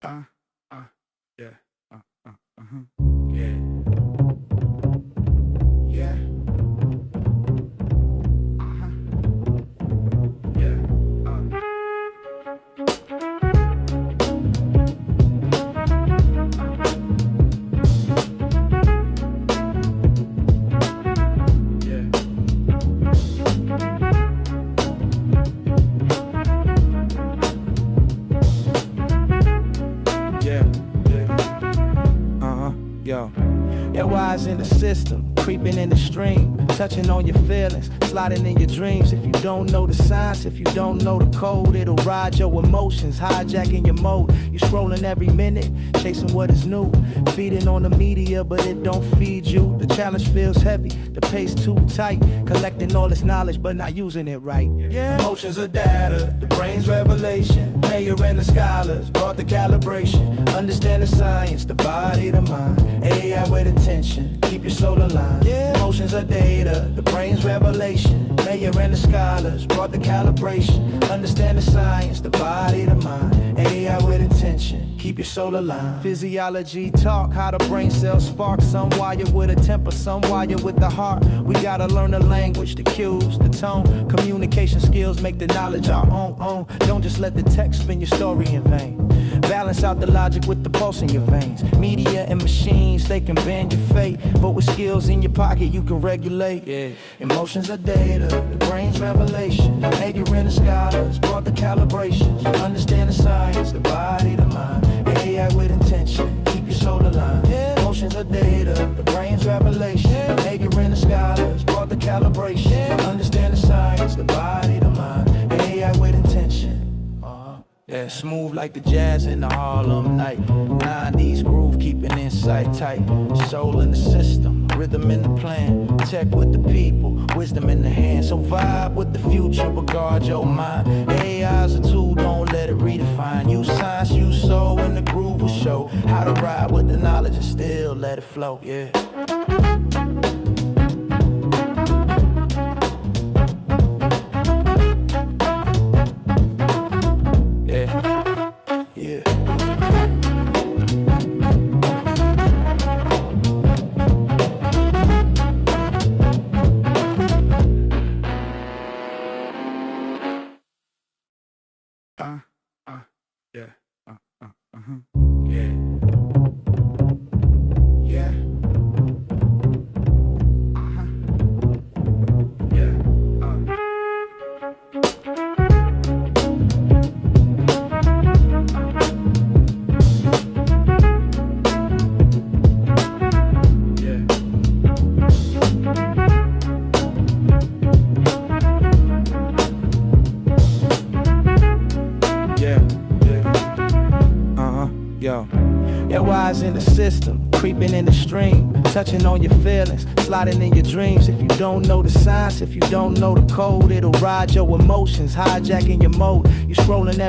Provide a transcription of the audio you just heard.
Uh, uh, yeah, uh-huh, yeah, yeah, uh-huh, yeah, yeah, yeah, yeah, yo. Your wise in the system, creeping in the stream, touching on your feelings, sliding in your dreams. If you don't know the signs, if you don't know the code, it'll ride your emotions, hijacking your mode. You scrolling every minute, chasing what is new, feeding on the media, but it don't feed you. The challenge feels heavy, the pace too tight, collecting all this knowledge, but not using it right. Yeah. Emotions are data, the brain's revelation. Mayor and the scholars brought the calibration. Understand the science, the body, the mind. AI with attention, keep your soul aligned. Yeah. Emotions are data, the brain's revelation. Mayor and the scholars brought the calibration. Understand the science, the body, the mind. AI with attention, keep your soul aligned. Physiology talk, how the brain cells spark. Some wired with a temper, some wired with the heart. We gotta learn the language, the cues, the tone. Communication skills make the knowledge our own. Don't just let the text spin your story in vain. Balance out the logic with the pulse in your veins. Media and machines, they can bend your fate, but with skills in your pocket you can regulate. Yeah. Emotions are data, the brain's revelation. Maker and the scholars brought the calibration. Understand the science, the body, the mind. AI with intention, keep your soul aligned. Yeah. Emotions are data, the brain's revelation. Maker and the scholars brought the calibration. Understand the science, the body, the mind. AI with intention. Yeah, smooth like the jazz in the Harlem night. 90s groove keeping insight tight. Soul in the system, rhythm in the plan. Tech with the people, wisdom in the hand. So vibe with the future, but guard your mind. AI's a tool, don't let it redefine. Use science, use soul, and the groove will show how to ride with the knowledge and still let it flow. Yeah. Uh, uh, yeah, uh-huh, yeah, yeah, uh-huh, yeah, yo. Your wise in the system, creeping in the stream, touching on your feelings, sliding in your dreams. If you don't know the science, if you don't know the code, it'll ride your emotions, hijacking your mode. You scrolling every